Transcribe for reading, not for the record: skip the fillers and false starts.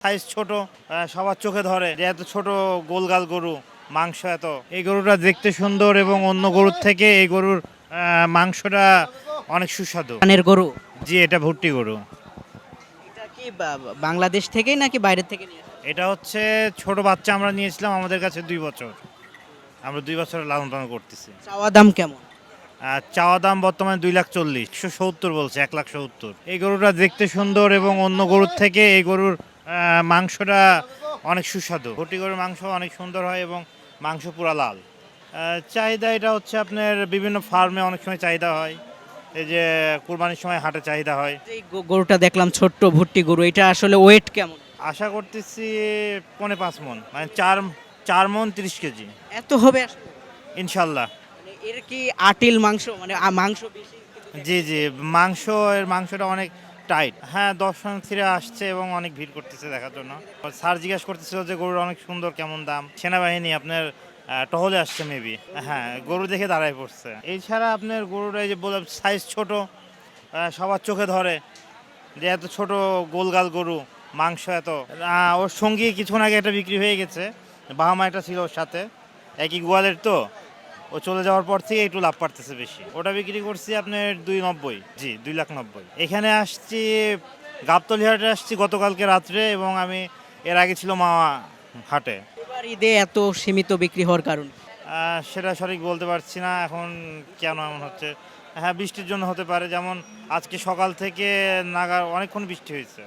Size ছোট, সবার চোখে ধরে যে এত ছোট গোলগাল গরু, মাংস এত। এই গরুটা দেখতে সুন্দর এবং অন্য গরুর থেকে এই গরুর মাংসটা অনেক সুস্বাদু। ধানের গরু। জি, এটা ভুট্টি গরু। এটা কি বাংলাদেশ থেকেই নাকি বাইরে থেকে নিয়ে আসা? এটা হচ্ছে ছোট বাচ্চা আমরা নিয়েছিলাম আমাদের কাছে 2 বছর। আমরা 2 বছর লালন পালন করতেছি। চাওয়া দাম কেমন? আর চাওয়া দাম বর্তমানে 2,40,000, 170 বলছে, 1,70,000। এই গরুটা দেখতে সুন্দর এবং অন্য গরুর থেকে এই গরুর মাংসটা অনেক সুস্বাদু। ভুট্টি গরুর মাংস অনেক সুন্দর হয় এবং মাংস পুরা লাল। চাহিদা এটা হচ্ছে আপনার বিভিন্ন ফার্মে অনেক সময় চাহিদা হয়, এই যে কুরবানির সময় হাটে চাহিদা হয়। এই গরুটা দেখলাম ছোট্ট ভুট্টি গরু, এটা আসলে ওয়েট কেমন? আশা করতেছি 4.5 মণ, মানে 4 মণ 30 কেজি এত হবে আসলে? ইনশাল্লাহ। মানে এর কি আটিল মাংস, মানে মাংস বেশি কিন্তু জি জি, মাংসটা অনেক টাইট। হ্যাঁ, দর্শনার্থীরা আসছে এবং অনেক ভিড় করতেছে দেখার জন্য। স্যার জিজ্ঞাসা করতেছিল যে গরুর অনেক সুন্দর, কেমন দাম। সেনাবাহিনী আপনার টহলে আসছে মেবি, হ্যাঁ, গরু দেখে দাঁড়ায় পড়ছে। এছাড়া আপনার গরুর এই যে বললাম সাইজ ছোট, সবার চোখে ধরে যে এত ছোট গোলগাল গরু, মাংস এত। ওর সঙ্গী কিছুক্ষণ আগে একটা বিক্রি হয়ে গেছে, বাহামা একটা ছিল ওর সাথে, একই গোয়ালের তো। ও চলে যাওয়ার পর থেকে একটু লাভ পারতেছে বেশি। ওটা বিক্রি করছি আপনার 2,90,000। জি, 2,90,000। এখানে আসছি, গাবতলী হাটে আসছি গতকালকে রাত্রে, এবং আমি এর আগে ছিল মাওয়া হাটে। এবার ঈদে এত সীমিত বিক্রি হওয়ার কারণ? সেটা সঠিক বলতে পারছি না এখন কেন এমন হচ্ছে। হ্যাঁ, বৃষ্টির জন্য হতে পারে, যেমন আজকে সকাল থেকে অনেকক্ষণ বৃষ্টি হয়েছে।